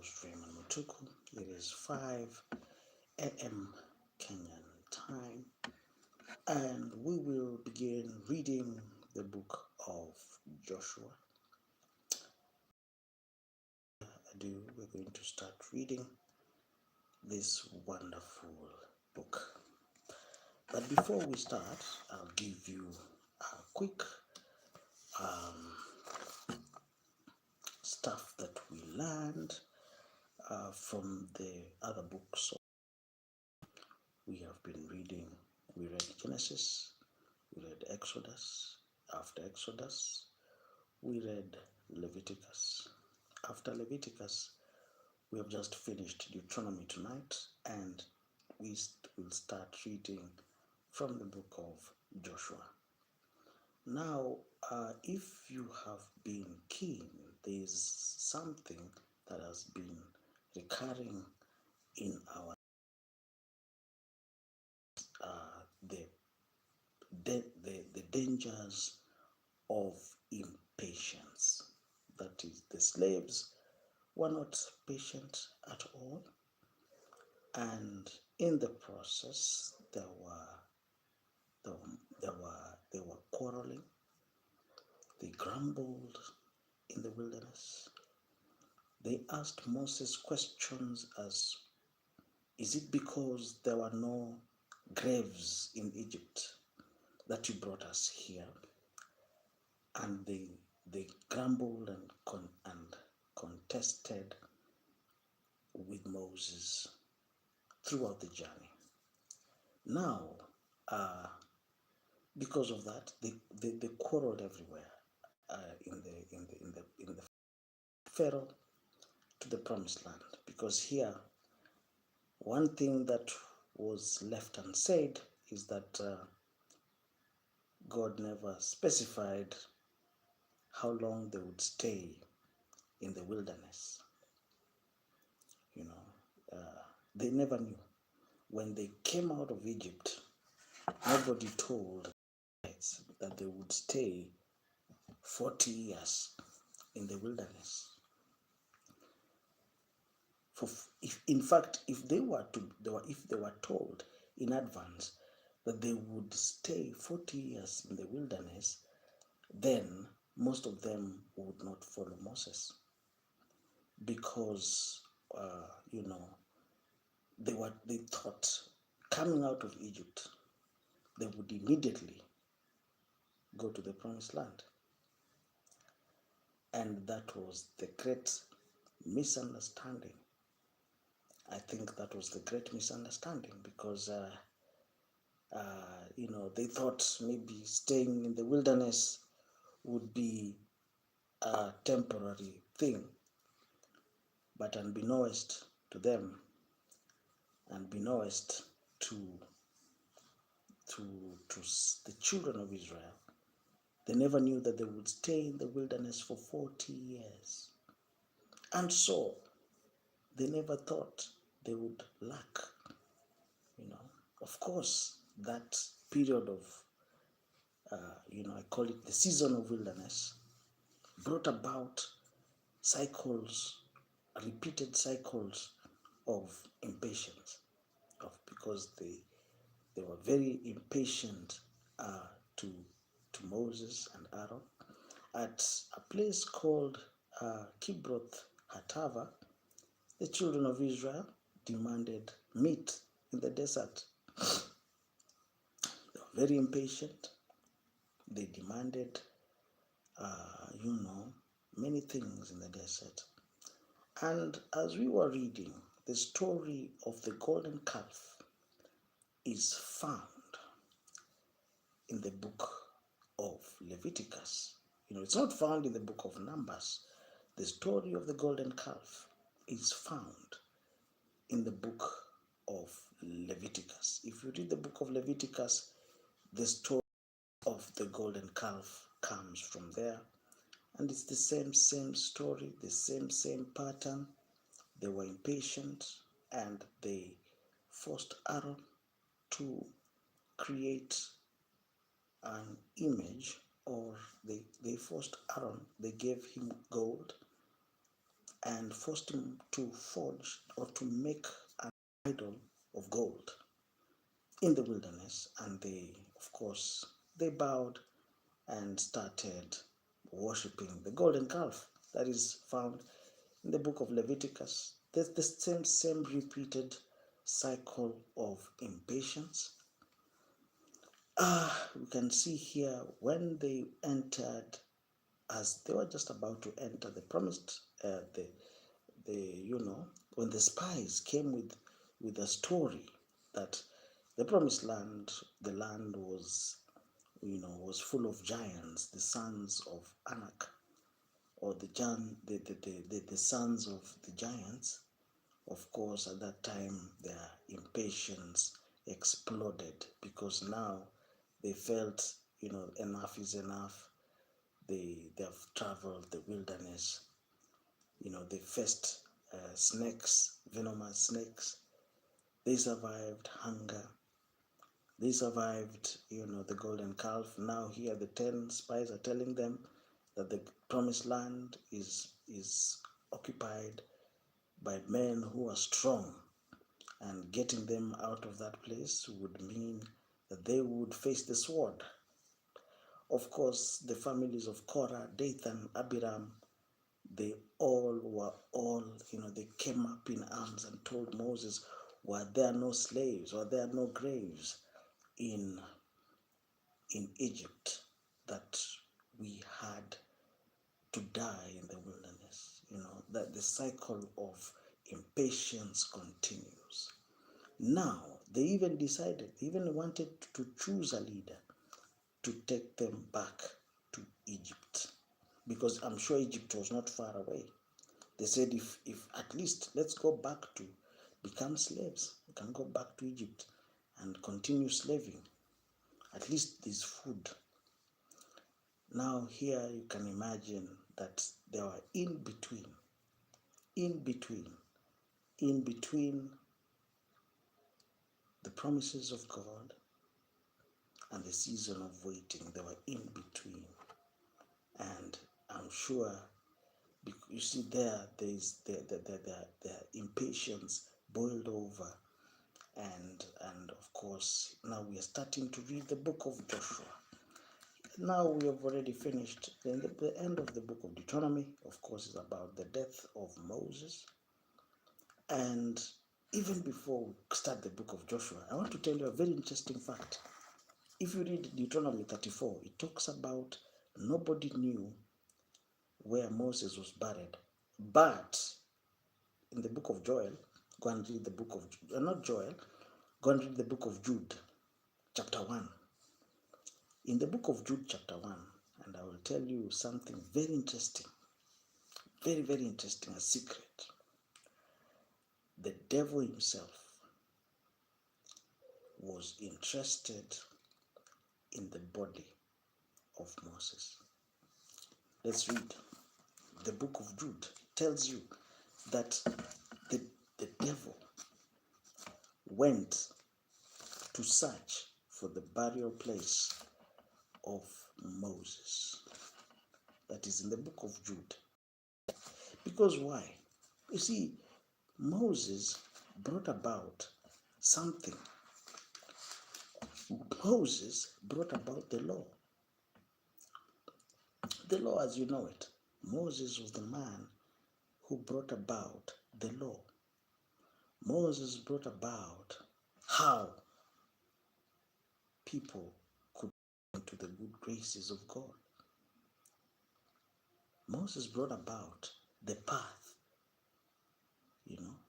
host Raymond Mutuku. It is 5 a.m. Kenyan time, and we will begin reading the book of Joshua. We're going to start reading this wonderful book. But before we start, I'll give you a quick stuff that we learned from the other books we have been reading. We read Genesis, we read Exodus. After Exodus, we read Leviticus. After Leviticus, we have just finished Deuteronomy tonight, and we will start reading from the book of Joshua. Now, if you have been keen, there is something that has been recurring in our the dangers of impatience. That is, the slaves were not patient at all, and in the process they were quarreling. They grumbled in the wilderness. They asked Moses questions as, is it because there were no graves in Egypt that you brought us here? And they grumbled and contested with Moses throughout the journey. Now, because of that, they quarreled everywhere, in the Pharaoh to the Promised Land. Because here, one thing that was left unsaid is that God never specified how long they would stay in the wilderness. They never knew. When they came out of Egypt, nobody told that they would stay 40 years in the wilderness. If they were told in advance that they would stay 40 years in the wilderness, then most of them would not follow Moses, because they thought coming out of Egypt they would immediately go to the Promised Land. And that was the great misunderstanding. I think that was the great misunderstanding, because they thought maybe staying in the wilderness would be a temporary thing. But unbeknownst to them, unbeknownst to the children of Israel, they never knew that they would stay in the wilderness for 40 years. And so they never thought they would lack. Of course, that period of, I call it the season of wilderness, brought about repeated cycles of impatience, because they were very impatient to Moses and Aaron. At a place called Kibroth Hatava, the children of Israel demanded meat in the desert. They were very impatient. They demanded, many things in the desert. And as we were reading, the story of the golden calf is found in the book of Leviticus. It's not found in the book of Numbers. The story of the golden calf is found in the book of Leviticus. If you read the book of Leviticus, the story of the golden calf comes from there. And it's the same story, the same pattern. They were impatient, and they forced Aaron to create an image, or they forced Aaron, they gave him gold, and forced him to forge or to make an idol of gold in the wilderness. And they, of course, they bowed and started worshipping the golden calf that is found in the book of Leviticus. There's the same repeated cycle of impatience. We can see here when they entered, as they were just about to enter the promised, when the spies came with a story that the promised land, the land was, was full of giants, the sons of Anak, or the sons of the giants. Of course, at that time, their impatience exploded because now they felt, enough is enough. They have traveled the wilderness. They faced snakes, venomous snakes. They survived hunger. They survived, the golden calf. Now here the 10 spies are telling them that the promised land is occupied by men who are strong, and getting them out of that place would mean that they would face the sword. Of course, the families of Korah, Dathan, Abiram, they they came up in arms and told Moses, were there no slaves, were there no graves in Egypt that we had to die in the wilderness? That the cycle of impatience continues. Now, they even wanted to choose a leader to take them back to Egypt, because I'm sure Egypt was not far away. They said, if at least let's go back to become slaves. We can go back to Egypt and continue slaving. At least there's food. Now here you can imagine that they were in between the promises of God and the season of waiting. They were in between. And I'm sure, you see there's their impatience boiled over. And of course, now we are starting to read the book of Joshua. Now we have already finished. The end of the book of Deuteronomy, of course, is about the death of Moses. And even before we start the book of Joshua, I want to tell you a very interesting fact. If you read Deuteronomy 34, it talks about nobody knew where Moses was buried. But in the book of Joel, go and read the book of, not Joel, go and read the book of Jude, chapter 1. In the book of Jude, chapter 1, and I will tell you something very interesting, very, very interesting, a secret. The devil himself was interested in the body of Moses. Let's read the book of Jude. It tells you that the devil went to search for the burial place of Moses. That is in the book of Jude. Because why? You see, Moses brought about something. Moses brought about the law. The law as you know it. Moses was the man who brought about the law. Moses brought about how people could come to the good graces of God. Moses brought about the path.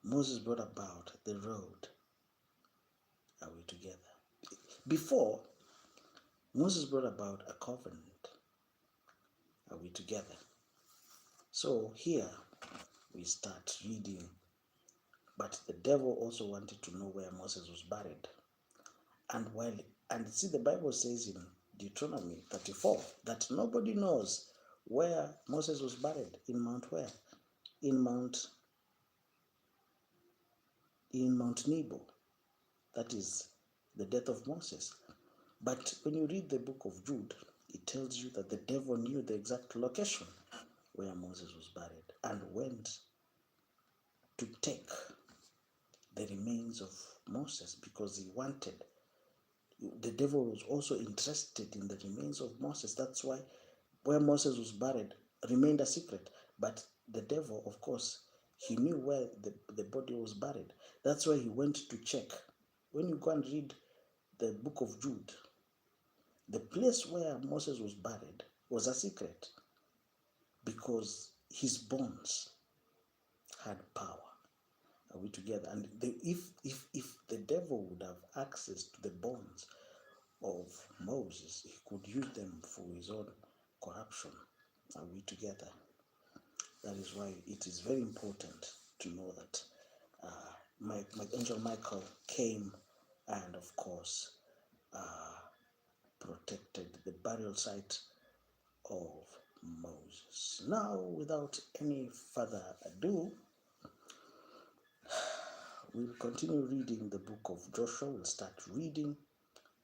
Moses brought about the road. Are we together? Before, Moses brought about a covenant. Are we together? So here we start reading. But the devil also wanted to know where Moses was buried. And see, the Bible says in Deuteronomy 34 that nobody knows where Moses was buried. In Mount where? In Mount Nebo. That is the death of Moses. But when you read the book of Jude, it tells you that the devil knew the exact location where Moses was buried and went to take the remains of Moses because he wanted. The devil was also interested in the remains of Moses. That's why where Moses was buried remained a secret. But the devil, of course, he knew where the body was buried. That's why he went to check. When you go and read the book of Jude, the place where Moses was buried was a secret because his bones had power. Are we together? And if the devil would have access to the bones of Moses, he could use them for his own corruption. Are we together? That is why it is very important to know that my angel Michael came and, of course, protected the burial site of Moses. Now, without any further ado, we'll continue reading the book of Joshua. We'll start reading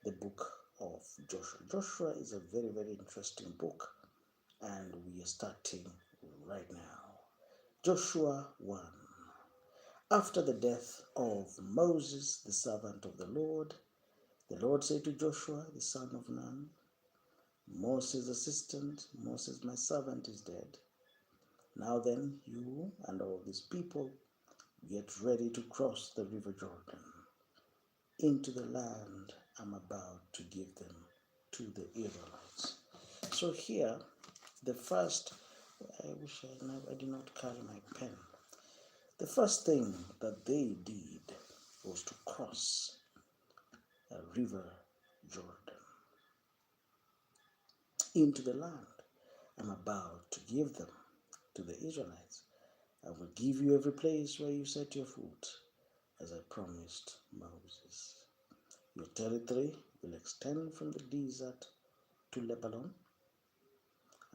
the book of Joshua. Joshua is a very, very interesting book, and we are starting right now. Joshua 1. After the death of Moses, the servant of the Lord said to Joshua, the son of Nun, Moses' assistant, Moses my servant is dead. Now then, you and all these people get ready to cross the river Jordan into the land I'm about to give them to the Israelites. So here, the first, I wish I did not carry my pen. The first thing that they did was to cross a river Jordan into the land I'm about to give them to the Israelites. I will give you every place where you set your foot, as I promised Moses. Your territory will extend from the desert to Lebanon,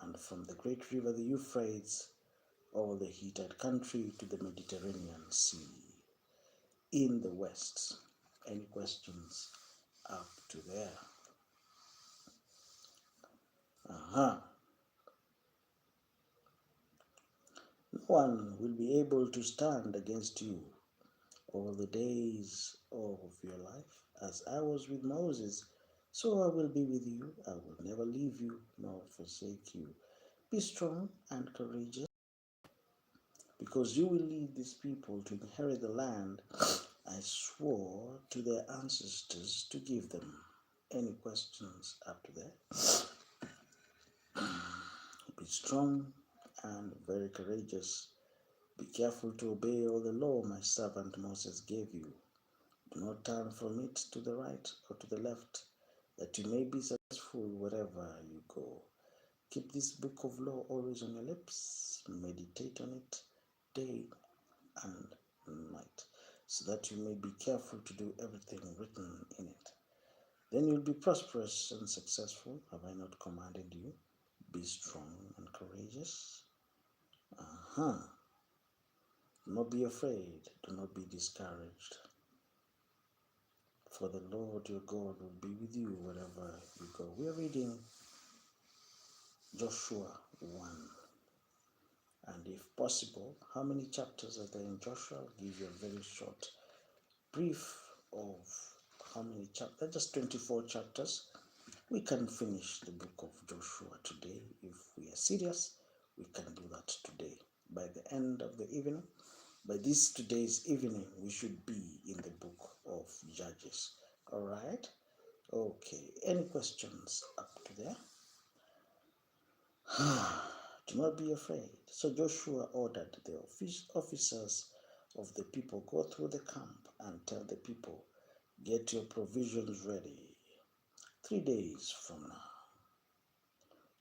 and from the great river the Euphrates, all the heated country to the Mediterranean Sea. In the west. Any questions up to there? No one will be able to stand against you all the days of your life. As I was with Moses, so I will be with you. I will never leave you nor forsake you. Be strong and courageous, because you will lead these people to inherit the land I swore to their ancestors to give them. Any questions up to there? Be strong and very courageous. Be careful to obey all the law my servant Moses gave you. Do not turn from it to the right or to the left, that you may be successful wherever you go. Keep this book of law always on your lips. Meditate on it day and night, so that you may be careful to do everything written in it. Then you'll be prosperous and successful. Have I not commanded you? Be strong and courageous. Do not be afraid. Do not be discouraged. For the Lord your God will be with you wherever you go. We are reading Joshua 1. And if possible, how many chapters are there in Joshua? I'll give you a very short brief of how many chapters. Just 24 chapters. We can finish the book of Joshua today. If we are serious, we can do that today. By the end of the evening, by today's evening, we should be in the book of Judges. All right? Okay. Any questions up to there? Do not be afraid. So Joshua ordered the officers of the people, go through the camp and tell the people, get your provisions ready. 3 days from now,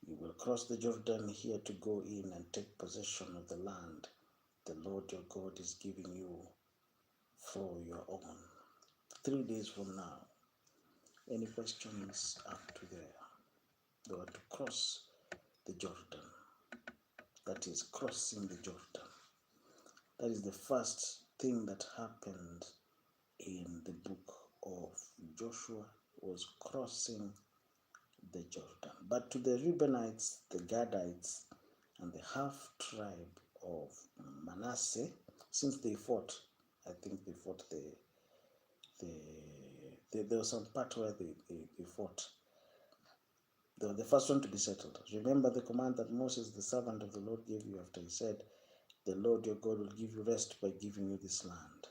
you will cross the Jordan here to go in and take possession of the land the Lord your God is giving you for your own. 3 days from now. Any questions up to there? They were to cross the Jordan. That is crossing the Jordan. That is the first thing that happened in the book of Joshua, was crossing the Jordan. But to the Reubenites, the Gadites, and the half tribe of Manasseh, since they fought. I think they fought there was some part where they fought. They were the first one to be settled. Remember the command that Moses, the servant of the Lord, gave you after he said, the Lord your God will give you rest by giving you this land.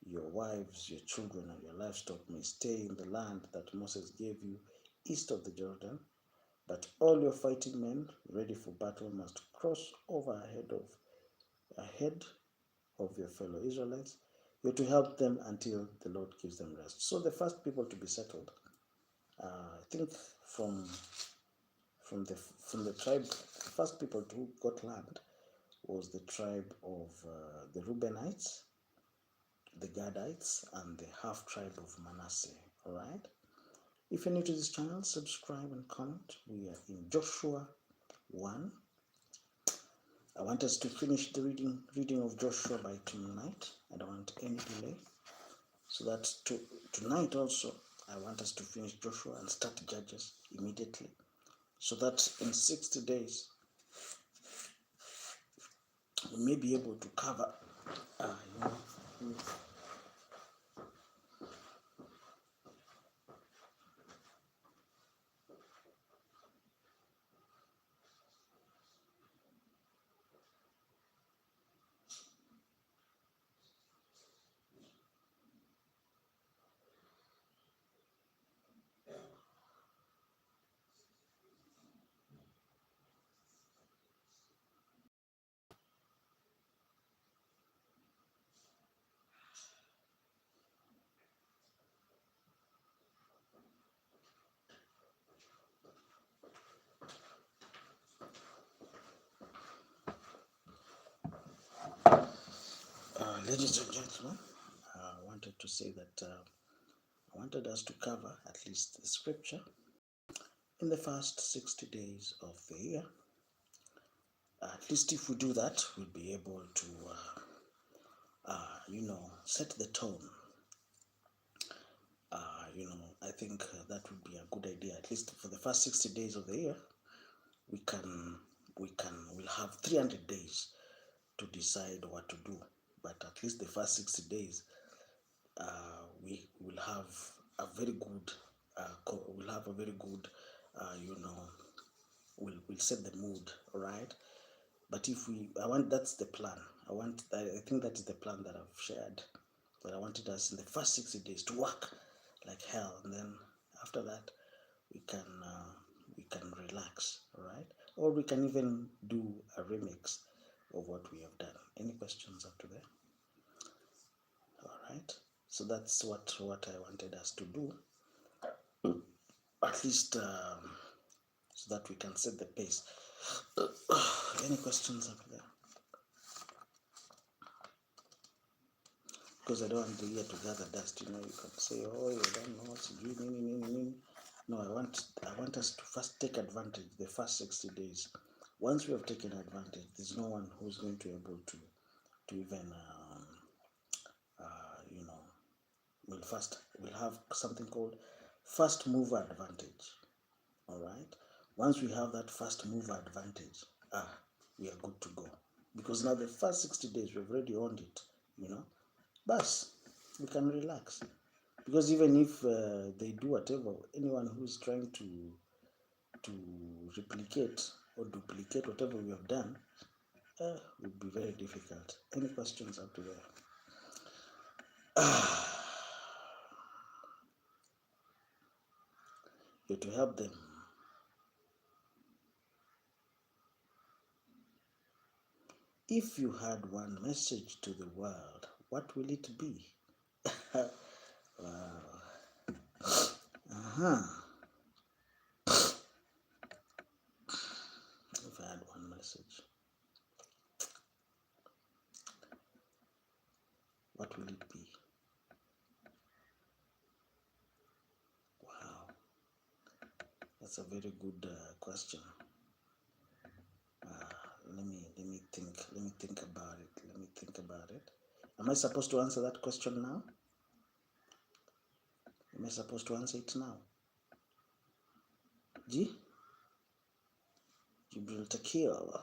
Your wives, your children, and your livestock may stay in the land that Moses gave you east of the Jordan, but all your fighting men ready for battle must cross over ahead of your fellow Israelites. You're to help them until the Lord gives them rest. So the first people to be settled, I think from the tribe, the first people who got land was the tribe of the Reubenites, the Gadites, and the half tribe of Manasseh. All right. If you're new to this channel, subscribe and comment. We are in Joshua 1. I want us to finish the reading of Joshua by tonight. I don't want any delay. So that tonight also, I want us to finish Joshua and start Judges immediately. So that in 60 days, we may be able to cover, ladies and gentlemen, I wanted to say that I wanted us to cover at least the scripture in the first 60 days of the year. At least if we do that, we'll be able to, set the tone. I think that would be a good idea. At least for the first 60 days of the year, we'll have 300 days to decide what to do. But at least the first 60 days, we will have a very good, we'll set the mood, all right? But that's the plan. I think that is the plan that I've shared. That I wanted us in the first 60 days to work like hell, and then after that we can relax, all right? Or we can even do a remix of what we have done. Any questions up to there? All right. So that's what I wanted us to do, at least so that we can set the pace. Any questions up there? Because I don't want the year to gather dust. You can say, oh, you don't know what's doing. No, I want us to first take advantage the first 60 days. Once we have taken advantage, there's no one who's going to be able to even we'll have something called first mover advantage. All right. Once we have that first mover advantage, we are good to go, because now the first 60 days we've already owned it. But we can relax, because even if they do whatever, anyone who's trying to replicate or duplicate whatever we have done will be very difficult. Any questions up to there? You're to help them. If you had one message to the world, what will it be? Wow. If I had one message, what will it be? Wow. That's a very good question. Let me think about it. Am I supposed to answer that question now? Am I supposed to answer it now? Jibril Takil.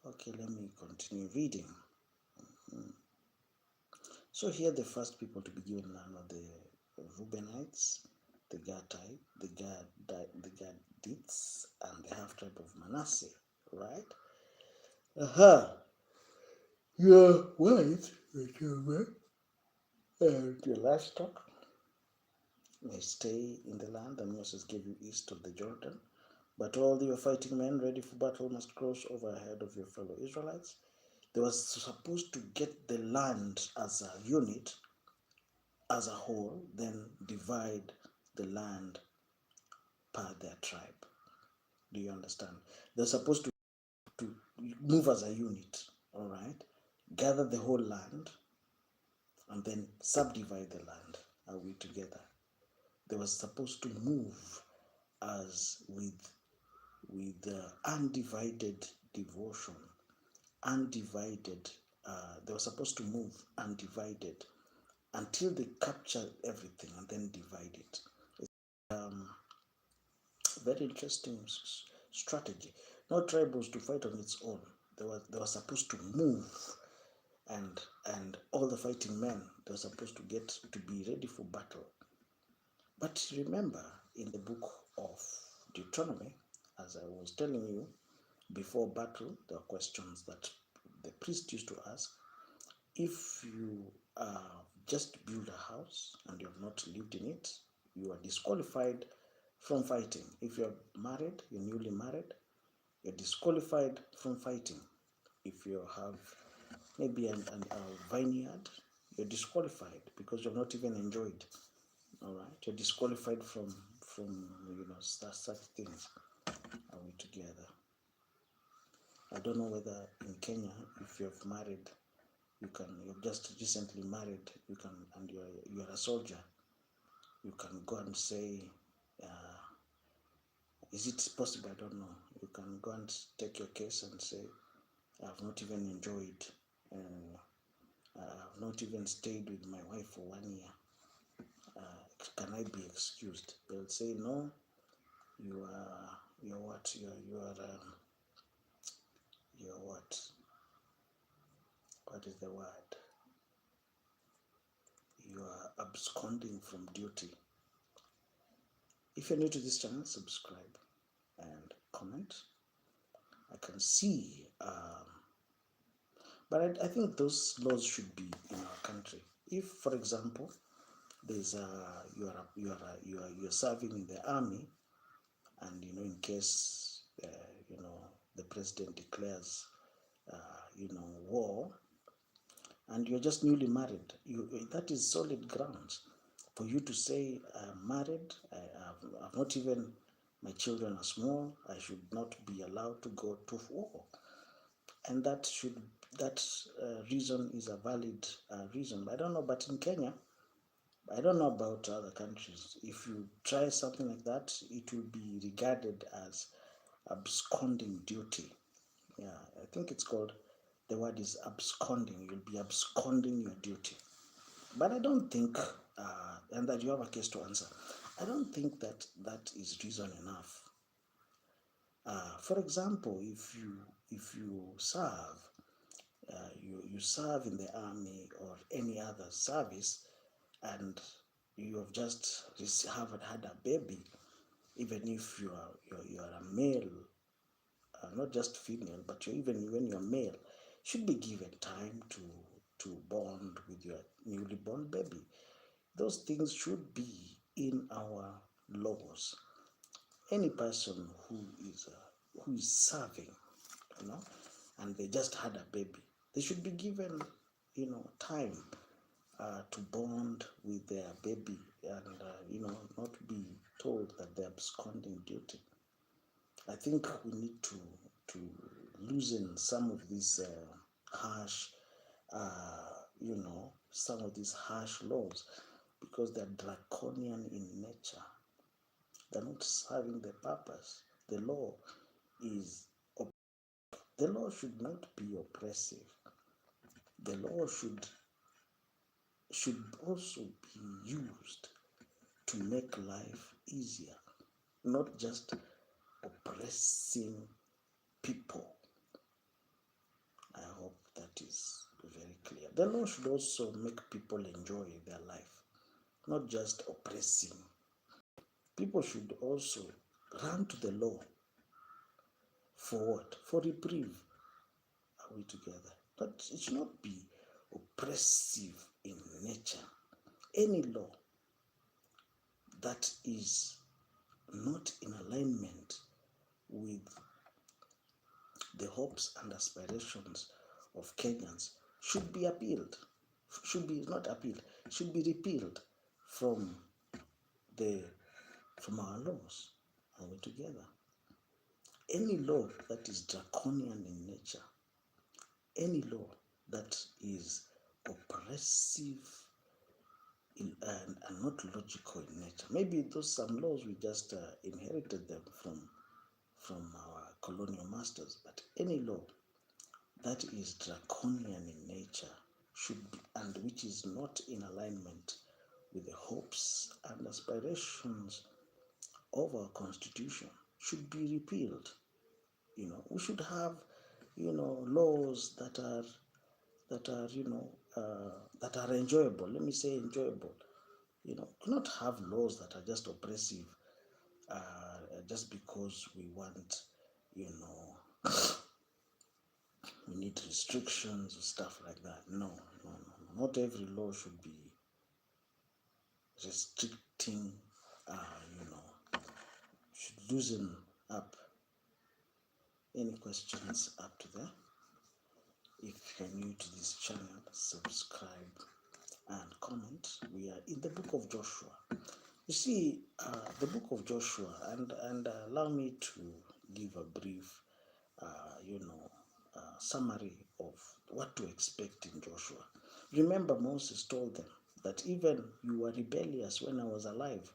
Okay, let me continue reading. So here the first people to be given land are the Reubenites, the Gadite, the Gadites, and the half tribe of Manasseh, right? Your white, and your livestock may stay in the land that Moses gave you east of the Jordan. But all your fighting men ready for battle must cross over ahead of your fellow Israelites. They were supposed to get the land as a unit, as a whole, then divide the land per their tribe. Do you understand? They're supposed to move as a unit, all right? Gather the whole land and then subdivide the land. Are we together? They were supposed to move as with undivided devotion, undivided. They were supposed to move undivided until they capture everything and then divide it. It's very interesting strategy. No tribe was to fight on its own. They were supposed to move, and all the fighting men, they were supposed to get to be ready for battle. But remember, in the book of Deuteronomy, as I was telling you, before battle, there are questions that the priest used to ask. If you just build a house and you have not lived in it, you are disqualified from fighting. If you're married, you're newly married, you're disqualified from fighting. If you have maybe a vineyard, you're disqualified because you've not even enjoyed. All right, you're disqualified from such things. Are we together? I don't know whether in Kenya, if you've married, you've just recently married, and you're a soldier, you can go and say, is it possible? I don't know. You can go and take your case and say, I've not even enjoyed, I've not even stayed with my wife for 1 year. Can I be excused? They'll say, no, you're what? You're what? What is the word? You are absconding from duty. If you're new to this channel, subscribe and comment. I can see, but I think those laws should be in our country. If, for example, there's you're serving in the army, and in case the president declares war, and you're just newly married, that is solid grounds for you to say, I'm married, I've not even, my children are small, I should not be allowed to go to war. And that reason is a valid reason. I don't know, but in Kenya, I don't know about other countries. If you try something like that, it will be regarded as absconding duty. Yeah, I think it's called, the word is absconding. You'll be absconding your duty. But I don't think, and that you have a case to answer, I don't think that is reason enough. For example, if you serve, you serve in the army or any other service, and you have just haven't had a baby, even if you are a male, not just female, but even when you're male, should be given time to bond with your newly born baby. Those things should be in our laws. Any person who is serving, and they just had a baby, they should be given, time to bond with their baby, and not be told that they're absconding duty. I think we need to loosen some of these harsh, some of these harsh laws, because they're draconian in nature. They're not serving the purpose. The law should not be oppressive. The law should also be used to make life easier, not just oppressing people. that is very clear. The law should also make people enjoy their life, not just oppressing. People should also run to the law for what? For reprieve. Are we together? But it should not be oppressive in nature. Any law that is not in alignment with the hopes and aspirations of Kenyans should be appealed. Should be not appealed, should be repealed from our laws. Are we together? Any law that is draconian in nature, any law that is oppressive and not logical in nature. Maybe those some laws we just inherited them from our colonial masters, but any law that is draconian in nature should be, and which is not in alignment with the hopes and aspirations of our constitution should be repealed. We should have, laws that are that are enjoyable. Let me say enjoyable. Not have laws that are just oppressive, just because we want, we need restrictions or stuff like that. No. Not every law should be restricting, should loosen up. Any questions up to there? If you're new to this channel, subscribe and comment. We are in the book of Joshua. You see, the book of Joshua, and allow me to give a brief, summary of what to expect in Joshua. Remember, Moses told them that even you were rebellious when I was alive.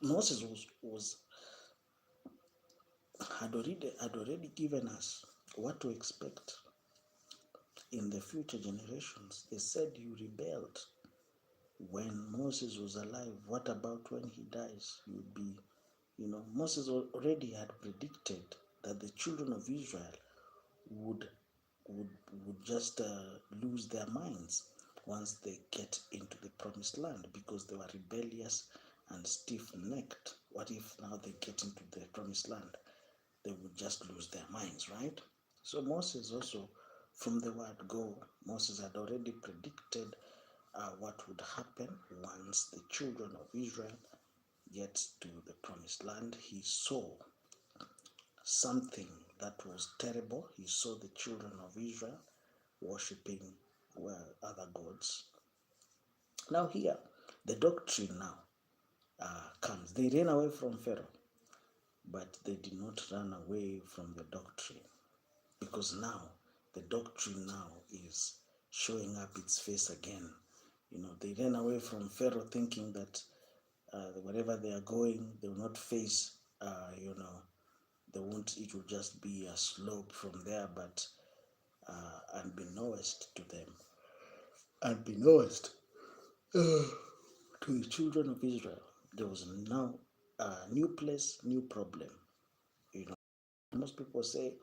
Moses had already given us what to expect in the future generations. They said you rebelled when Moses was alive. What about when he dies? You'd be, Moses already had predicted that the children of Israel would just lose their minds once they get into the promised land, because they were rebellious and stiff-necked. What if now they get into the promised land? They would just lose their minds, right? So Moses also, from the word go, Moses had already predicted what would happen once the children of Israel get to the promised land. He saw something that was terrible. He saw the children of Israel worshipping other gods. Now here, the doctrine now comes. They ran away from Pharaoh, but they did not run away from the doctrine, because now the doctrine now is showing up its face again. They ran away from Pharaoh thinking that wherever they are going, they will not face, they won't, it will just be a slope from there, but unbeknownst to them, unbeknownst to the children of Israel, there was now a new place, new problem. Most people say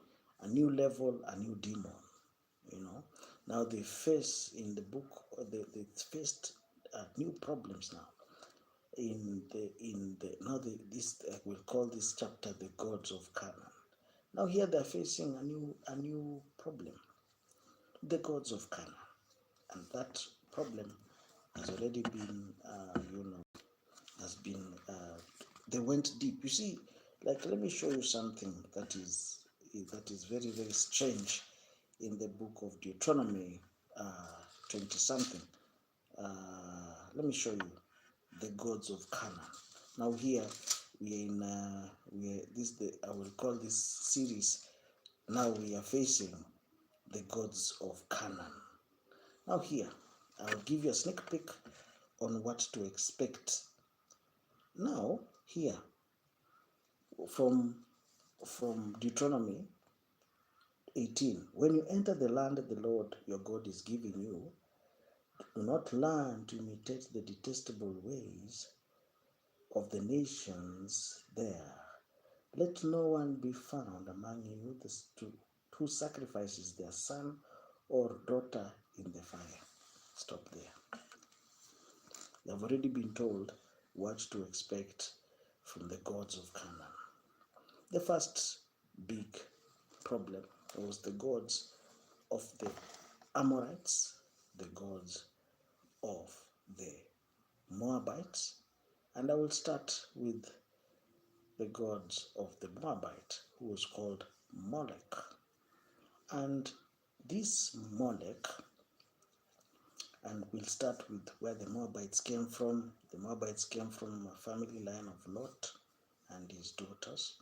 a new level, a new demon. Now they face in the book, they faced new problems now. We'll call this chapter the gods of Canaan. Now here they're facing a new problem, the gods of Canaan, and that problem has already been, they went deep. You see, let me show you something that is very, very strange in the book of Deuteronomy 20 something. Let me show you the gods of Canaan. Now here we are in I will call this series. Now we are facing the gods of Canaan. Now here I will give you a sneak peek on what to expect. Now here from Deuteronomy 18, when you enter the land the Lord your God is giving you, do not learn to imitate the detestable ways of the nations there. Let no one be found among you who sacrifices their son or daughter in the fire. Stop there. They've already been told what to expect from the gods of Canaan. The first big problem was the gods of the Amorites, the gods of the Moabites, and I will start with the gods of the Moabite, who was called Molech. And this Molech, and we'll start with where the Moabites came from. The Moabites came from a family line of Lot and his daughters,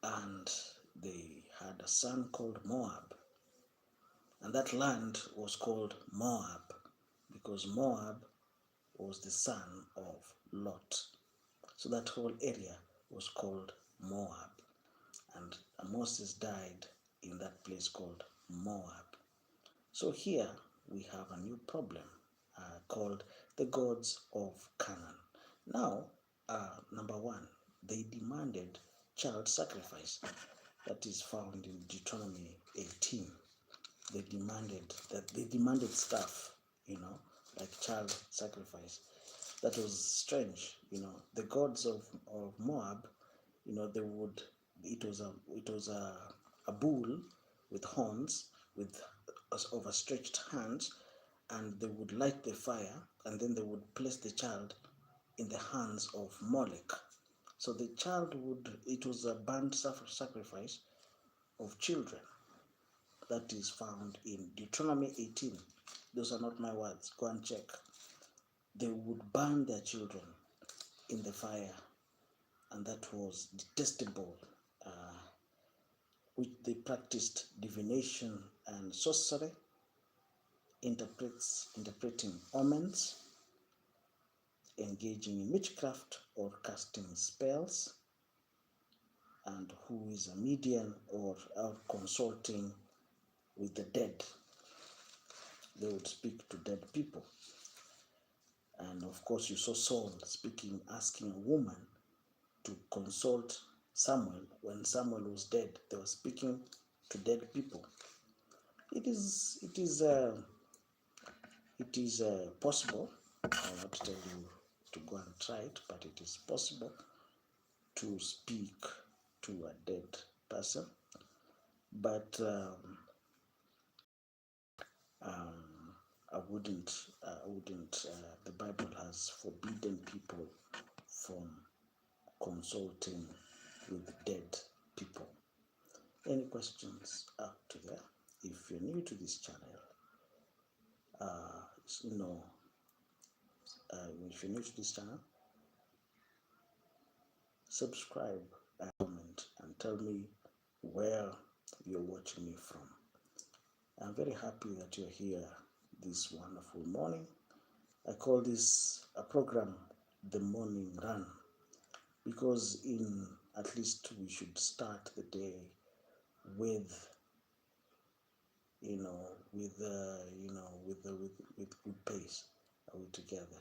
and they had a son called Moab, and that land was called Moab because Moab was the son of Lot. So that whole area was called Moab, and Moses died in that place called Moab. So here we have a new problem called the gods of Canaan. Now, number one, they demanded child sacrifice. That is found in Deuteronomy 18. They demanded stuff, like child sacrifice. That was strange, The gods of Moab, they would. It was a bull with horns, with overstretched hands, and they would light the fire, and then they would place the child in the hands of Molech. So the child it was a burnt sacrifice of children. That is found in Deuteronomy 18. Those are not my words. Go and check. They would burn their children in the fire, and that was detestable. Which they practiced divination and sorcery, interpreting omens, engaging in witchcraft or casting spells, and who is a medium or consulting with the dead. They would speak to dead people. And of course, you saw Saul asking a woman to consult Samuel when Samuel was dead. They were speaking to dead people. It is possible. I will not tell you to go and try it, but it is possible to speak to a dead person. But I wouldn't. The Bible has forbidden people from consulting with dead people. Any questions up to there? If you're new to this channel, if you're new to this channel, subscribe, comment, and tell me where you're watching me from. I'm very happy that you're here this wonderful morning. I call this a program the morning run, because at least we should start the day with good pace. Are we together?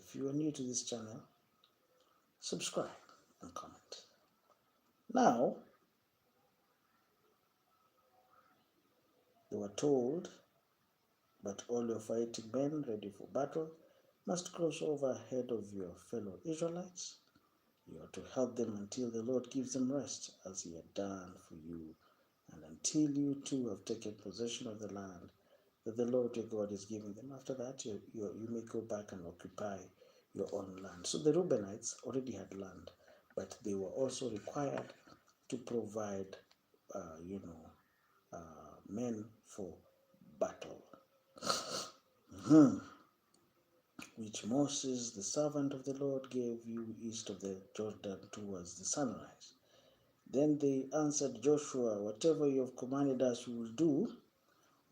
If you are new to this channel, subscribe and comment. Now, they were told, but all your fighting men ready for battle must cross over ahead of your fellow Israelites. You are to help them until the Lord gives them rest, as he had done for you, and until you too have taken possession of the land that the Lord your God is giving them. After that, you may go back and occupy your own land. So the Reubenites already had land, but they were also required to provide, men for battle, which Moses, the servant of the Lord, gave you east of the Jordan towards the sunrise. Then they answered Joshua, whatever you have commanded us we will do,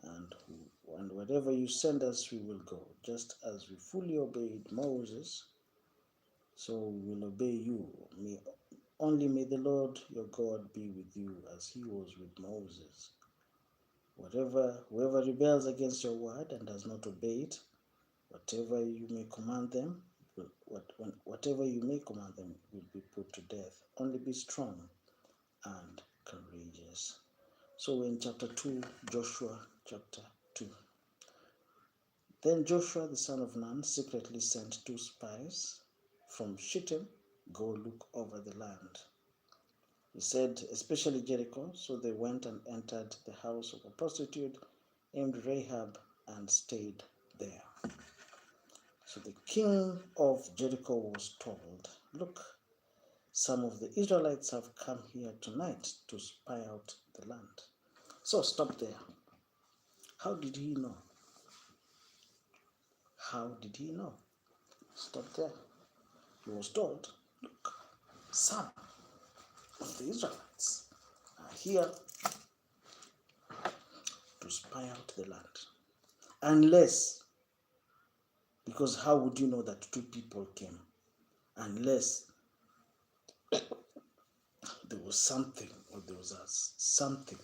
and wherever you send us we will go. Just as we fully obeyed Moses, so we will obey you. May the Lord your God be with you as he was with Moses. Whoever rebels against your word and does not obey it, whatever you may command them will be put to death. Only be strong and courageous. So in chapter 2, Joshua chapter 2. Then Joshua the son of Nun secretly sent 2 spies from Shittim, go look over the land. He said, especially Jericho. So they went and entered the house of a prostitute named Rahab and stayed there. So the king of Jericho was told, look, some of the Israelites have come here tonight to spy out the land. So stop there. How did he know? How did he know? Stop there. He was told, look, some of the Israelites are here to spy out the land. Unless, because how would you know that 2 people came? Unless there was something, or there was something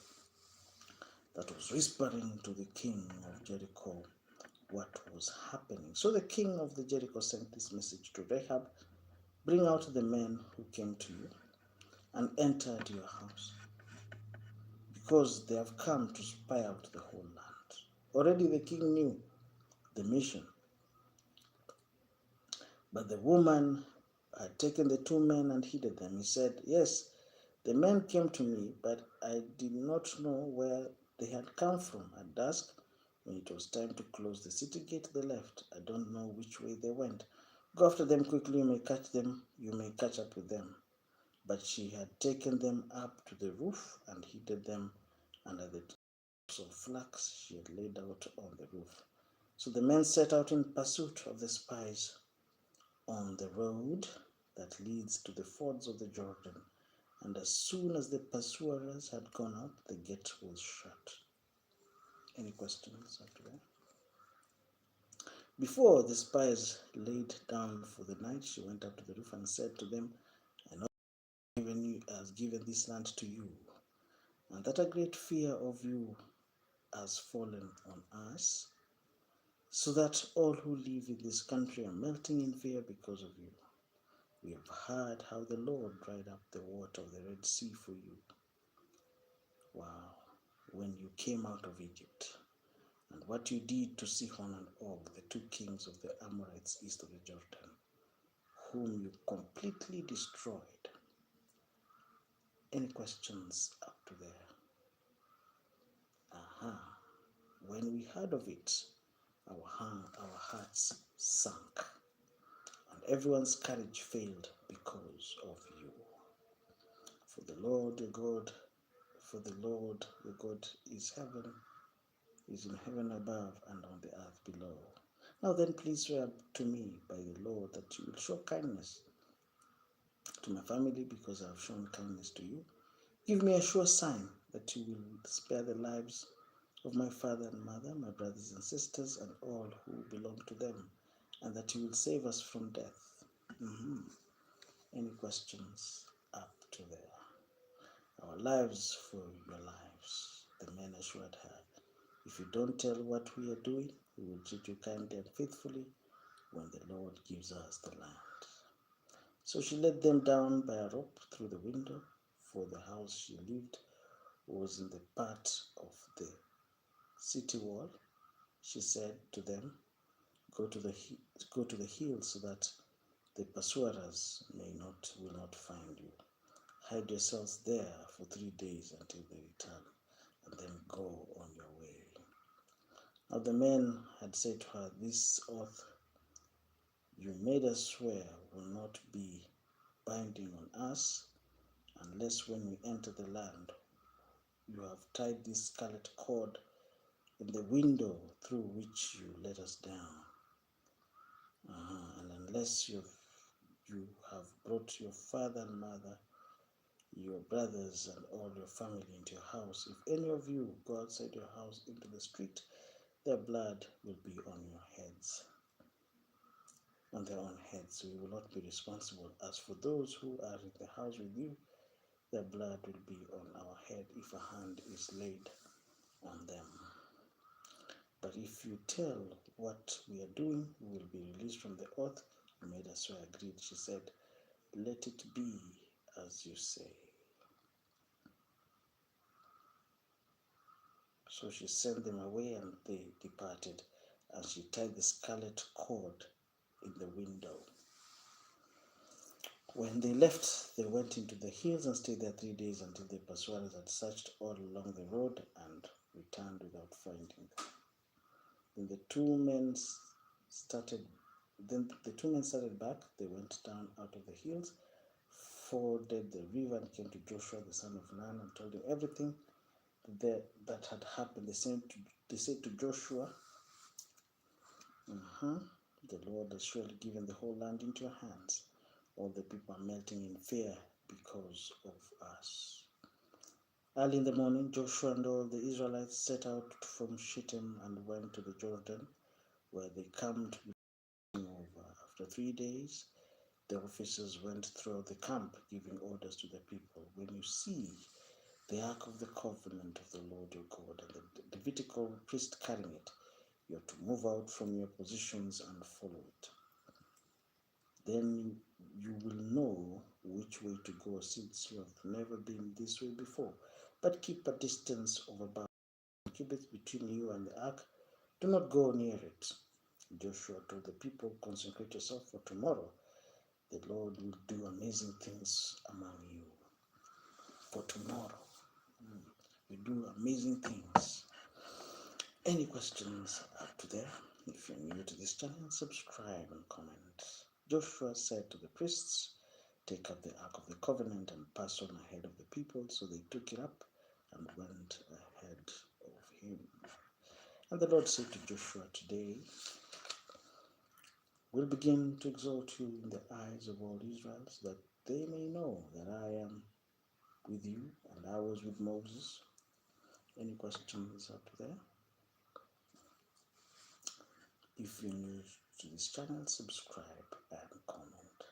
that was whispering to the king of Jericho what was happening. So the king of the Jericho sent this message to Rahab, bring out the men who came to you and entered your house, because they have come to spy out the whole land. Already the king knew the mission, but the woman had taken the 2 men and hid them. He said, yes, the men came to me, but I did not know where they had come from. At dusk, when it was time to close the city gate, they left. I don't know which way they went. Go after them quickly, you may catch them, you may catch up with them. But she had taken them up to the roof and hid them under the tops of flax she had laid out on the roof. So the men set out in pursuit of the spies on the road that leads to the fords of the Jordan. And as soon as the pursuers had gone out, the gate was shut. Any questions after that? Before the spies laid down for the night, she went up to the roof and said to them, I know has given this land to you, and that a great fear of you has fallen on us, so that all who live in this country are melting in fear because of you. We have heard how the Lord dried up the water of the Red Sea for you. Wow. When you came out of Egypt, and what you did to Sihon and Og, the 2 kings of the Amorites east of the Jordan, whom you completely destroyed. Any questions up to there? When we heard of it, our hearts sank, and everyone's courage failed because of you. For the Lord your God is in heaven above and on the earth below. Now then, please swear to me by the Lord that you will show kindness to my family, because I have shown kindness to you. Give me a sure sign that you will spare the lives of my father and mother, my brothers and sisters, and all who belong to them, and that you will save us from death. Any questions up to there? Our lives for your lives. The men assured her, if you don't tell what we are doing, we will treat you kindly and faithfully when the Lord gives us the land. So she let them down by a rope through the window, for the house she lived was in the part of the city wall. She said to them, go to the hill, so that the pursuers will not find you. Hide yourselves there for 3 days until they return, and then go on your way. Now the men had said to her, this oath you made us swear will not be binding on us, unless when we enter the land you have tied this scarlet cord in the window through which you let us down. And unless you have brought your father and mother, your brothers and all your family into your house, if any of you go outside your house into the street, their blood will be on their own heads. We will not be responsible. As for those who are in the house with you, their blood will be on our head if a hand is laid on them. But if you tell what we are doing, we will be released from the oath you made us swear. Agreed, she said. Let it be as you say. So she sent them away, and they departed, and she tied the scarlet cord in the window. When they left, they went into the hills and stayed there 3 days until the pursuers had searched all along the road and returned without finding them. Then the two men started back. They went down out of the hills, forded the river, and came to Joshua the son of Nun and told him everything that had happened. They said to Joshua, the Lord has surely given the whole land into your hands. All the people are melting in fear because of us. Early in the morning, Joshua and all the Israelites set out from Shittim and went to the Jordan, where they camped over. After 3 days, the officers went through the camp, giving orders to the people. When you see the Ark of the Covenant of the Lord your God and the Levitical priest carrying it, you are to move out from your positions and follow it. Then you will know which way to go, since you have never been this way before. But keep a distance of about 1 cubit between you and the ark. Do not go near it. Joshua told the people, consecrate yourself for tomorrow. The Lord will do amazing things among you. For tomorrow, we do amazing things. Any questions up to there? If you're new to this channel, subscribe and comment. Joshua said to the priests, take up the Ark of the Covenant and pass on ahead of the people. So they took it up and went ahead of him. And the Lord said to Joshua, today will begin to exalt you in the eyes of all Israel, so that they may know that I am with you and I was with Moses. Any questions up there? If you're new to this channel, subscribe and comment.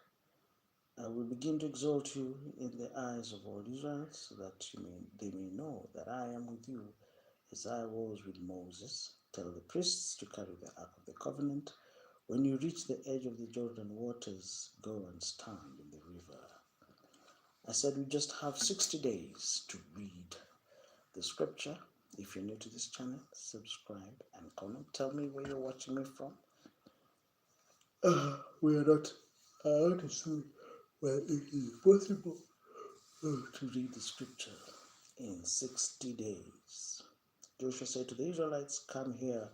I will begin to exalt you in the eyes of all Israel, so that they may know that I am with you as I was with Moses. Tell the priests to carry the Ark of the Covenant. When you reach the edge of the Jordan waters, go and stand in the river. I said we just have 60 days to read the scripture. If you're new to this channel, subscribe and comment. Tell me where you're watching me from. We are not out to see where it is possible to read the scripture in 60 days. Joshua said to the Israelites, come here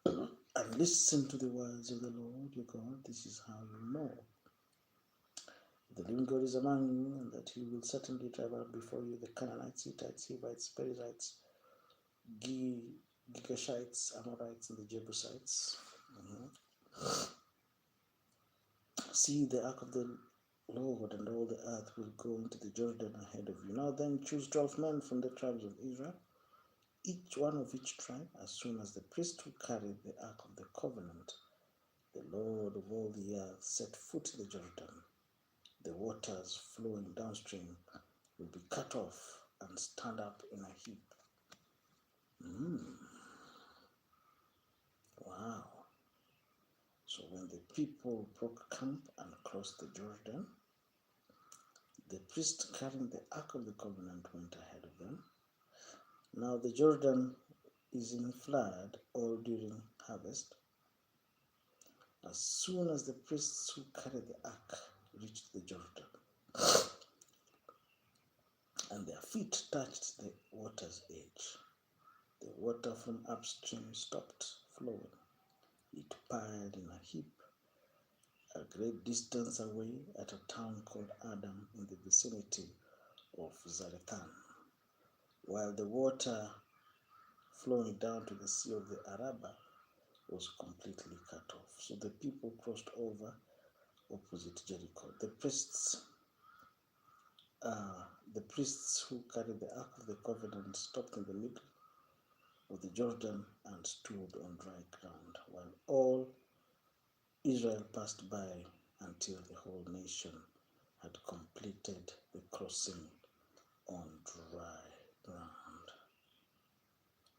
and listen to the words of the Lord your God. This is how you know the living God is among you, and that he will certainly drive out before you the Canaanites, Hittites, Hivites, Perizzites, Girgashites, Amorites, and the Jebusites. See, the ark of the Lord and all the earth will go into the Jordan ahead of you. Now then, choose 12 men from the tribes of Israel, each one of each tribe. As soon as the priest who carried the ark of the covenant, the Lord of all the earth, set foot in the Jordan, the waters flowing downstream will be cut off and stand up in a heap. Wow. So when the people broke camp and crossed the Jordan, the priest carrying the Ark of the Covenant went ahead of them. Now the Jordan is in flood or during harvest. As soon as the priests who carried the Ark reached the Jordan, and their feet touched the water's edge, the water from upstream stopped flowing. It piled in a heap a great distance away at a town called Adam in the vicinity of Zarethan, while the water flowing down to the Sea of the Arabah was completely cut off. So the people crossed over opposite Jericho. The priests who carried the Ark of the Covenant stopped in the middle of the Jordan and stood on dry ground, while all Israel passed by until the whole nation had completed the crossing on dry ground.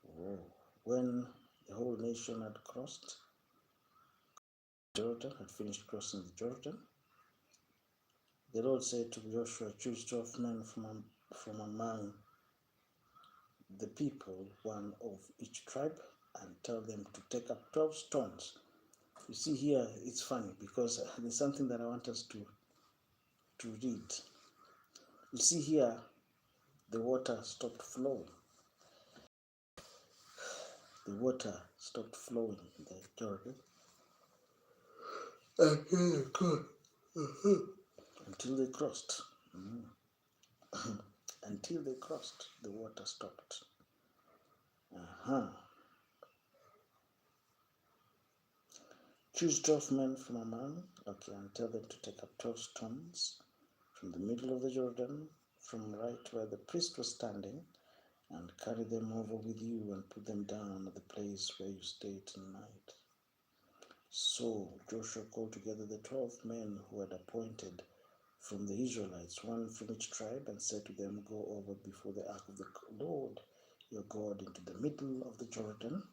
Whoa. When the whole nation had crossed Jordan, had finished crossing the Jordan, the Lord said to Joshua, choose 12 men from among the people, one of each tribe, and tell them to take up 12 stones. You see here, it's funny because there's something that I want us to read. You see here, the water stopped flowing. The water stopped flowing in the Jordan until they crossed. Until they crossed, the water stopped. Choose 12 men from among, and tell them to take up 12 stones from the middle of the Jordan, from right where the priest was standing, and carry them over with you and put them down at the place where you stay tonight. So Joshua called together the 12 men who had appointed from the Israelites, one from each tribe, and said to them, go over before the ark of the Lord your God into the middle of the Jordan.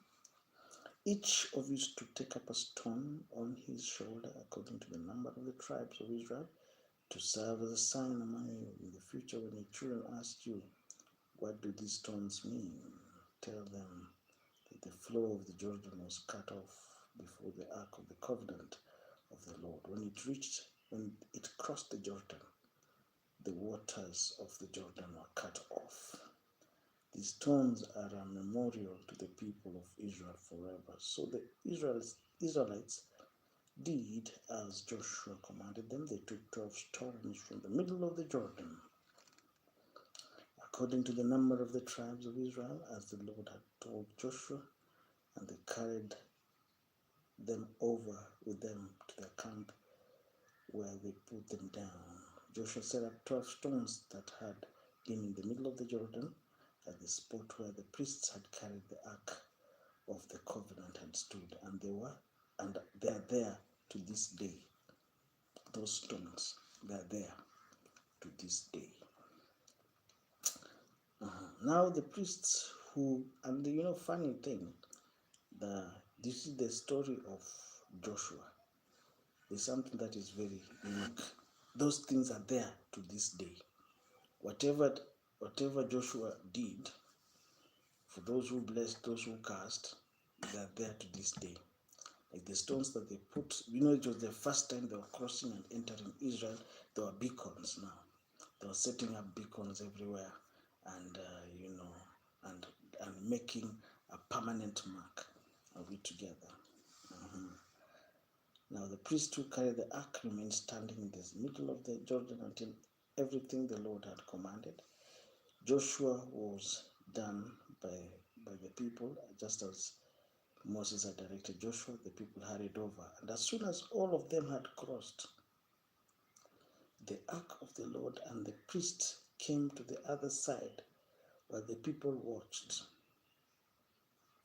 Each of you is to take up a stone on his shoulder according to the number of the tribes of Israel, to serve as a sign among you in the future when your children ask you, what do these stones mean? Tell them that the flow of the Jordan was cut off before the ark of the covenant of the Lord. When it crossed the Jordan, the waters of the Jordan were cut off. These stones are a memorial to the people of Israel forever. So the Israelites did as Joshua commanded them. They took 12 stones from the middle of the Jordan, according to the number of the tribes of Israel, as the Lord had told Joshua, and they carried them over with them to the camp where they put them down. Joshua set up 12 stones that had been in the middle of the Jordan at the spot where the priests had carried the ark of the covenant had stood, and they are there to this day. Those stones, they are there to this day. Now the priests funny thing, this is the story of Joshua. There's something that is very unique. Those things are there to this day. Whatever Joshua did, for those who blessed, those who cast, they are there to this day. Like the stones that they put, it was the first time they were crossing and entering Israel. There were beacons now. They were setting up beacons everywhere, and and making a permanent mark of it together. Now the priests who carried the ark remained standing in the middle of the Jordan until everything the Lord had commanded. Joshua was done by the people, just as Moses had directed Joshua. The people hurried over, and as soon as all of them had crossed, the ark of the Lord and the priests came to the other side where the people watched.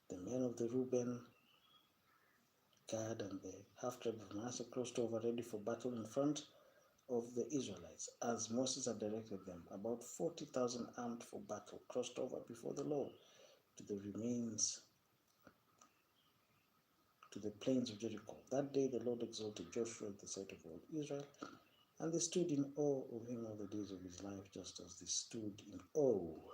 The men of the Reuben, Gad, and the half-tribe of Manasseh crossed over ready for battle in front of the Israelites, as Moses had directed them. About 40,000 armed for battle crossed over before the Lord to the plains of Jericho. That day the Lord exalted Joshua in the sight of all Israel, and they stood in awe of him all the days of his life, just as they stood in awe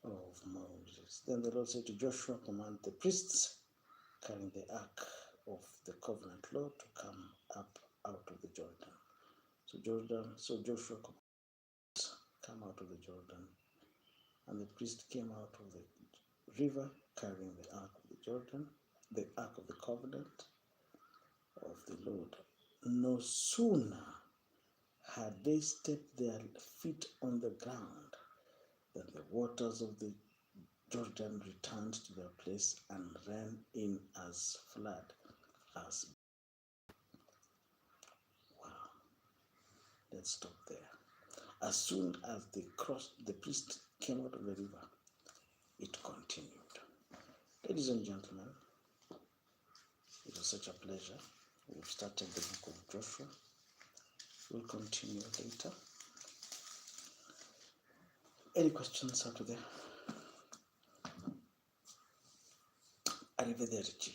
of Moses. Then the Lord said to Joshua, command the priests carrying the ark of the covenant law to come up out of the Jordan. So Joshua come out of the Jordan, and the priest came out of the river carrying the ark of the Jordan, the ark of the covenant of the Lord. No sooner had they stepped their feet on the ground than the waters of the Jordan returned to their place and ran in as flood. Wow. Let's stop there. As soon as they crossed, the priest came out of the river, it continued. Ladies and gentlemen, it was such a pleasure. We've started the book of Joshua. We'll continue later. Any questions after there? Arrivederci.